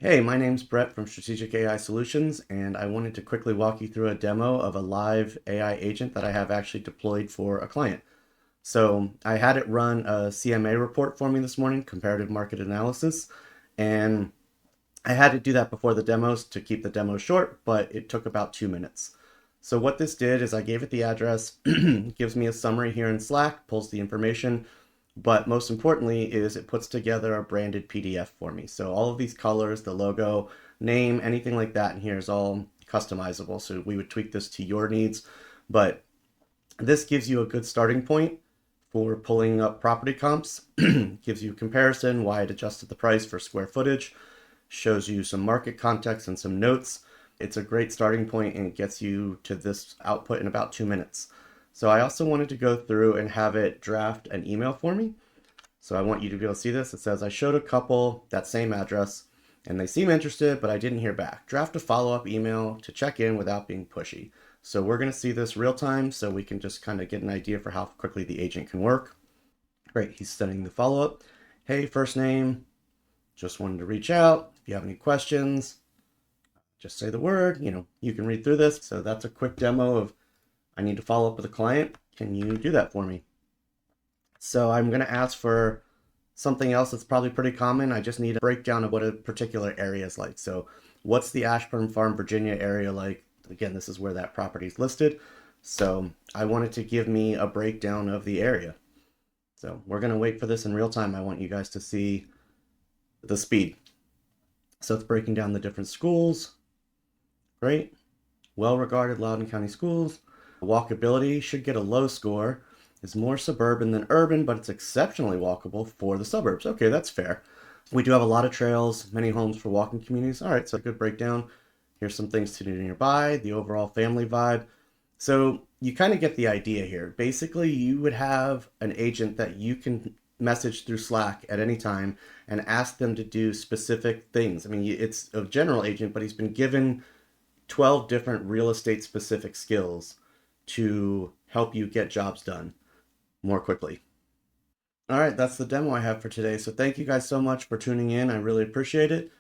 Hey, my name's Bret from Strategic AI Solutions, and I wanted to quickly walk you through a demo of a live AI agent that I have actually deployed for a client. So I had it run a CMA report for me this morning, comparative market analysis, and I had to do that before the demos to keep the demo short, but it took about 2 minutes. So what this did is I gave it the address, gives me a summary here in Slack, pulls the information, but most importantly is it puts together a branded PDF for me. So all of these colors, the logo, name, anything like that in here is all customizable. So we would tweak this to your needs, but this gives you a good starting point for pulling up property comps, gives you a comparison, why it adjusted the price for square footage, shows you some market context and some notes. It's a great starting point and it gets you to this output in about 2 minutes. So I also wanted to go through and have it draft an email for me. So I want you to be able to see this. It says, I showed a couple that same address and they seem interested, but I didn't hear back. Draft a follow-up email to check in without being pushy. So we're going to see this real time so we can just kind of get an idea for how quickly the agent can work. Great, he's sending the follow-up. Hey, first name, just wanted to reach out. If you have any questions, just say the word. You can read through this. So that's a quick demo of I need to follow up with a client. Can you do that for me? So I'm going to ask for something else that's probably pretty common. I just need a breakdown of what a particular area is like. So what's the Ashburn Farm, Virginia area like? Again, this is where that property is listed. So I wanted to give me a breakdown of the area. So we're going to wait for this in real time. I want you guys to see the speed. So it's breaking down the different schools. Great. Well-regarded Loudoun County schools. Walkability should get a low score. Is more suburban than urban, but it's exceptionally walkable for the suburbs. Okay, that's fair. We do have a lot of trails, many homes for walking communities. All right, so a good breakdown. Here's some things to do nearby, the overall family vibe. So you kind of get the idea here. Basically, you would have an agent that you can message through Slack at any time and ask them to do specific things. I mean, it's a general agent, but he's been given 12 different real estate specific skills to help you get jobs done more quickly. All right, that's the demo I have for today. So thank you guys so much for tuning in. I really appreciate it.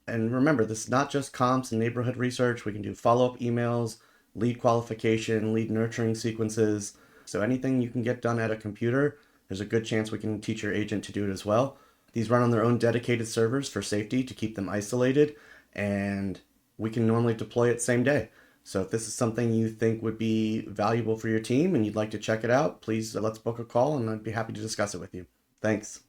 And remember, this is not just comps and neighborhood research. We can do follow-up emails, lead qualification, lead nurturing sequences. So anything you can get done at a computer, there's a good chance we can teach your agent to do it as well. These run on their own dedicated servers for safety to keep them isolated, and we can normally deploy it same day. So if this is something you think would be valuable for your team and you'd like to check it out, please let's book a call and I'd be happy to discuss it with you. Thanks.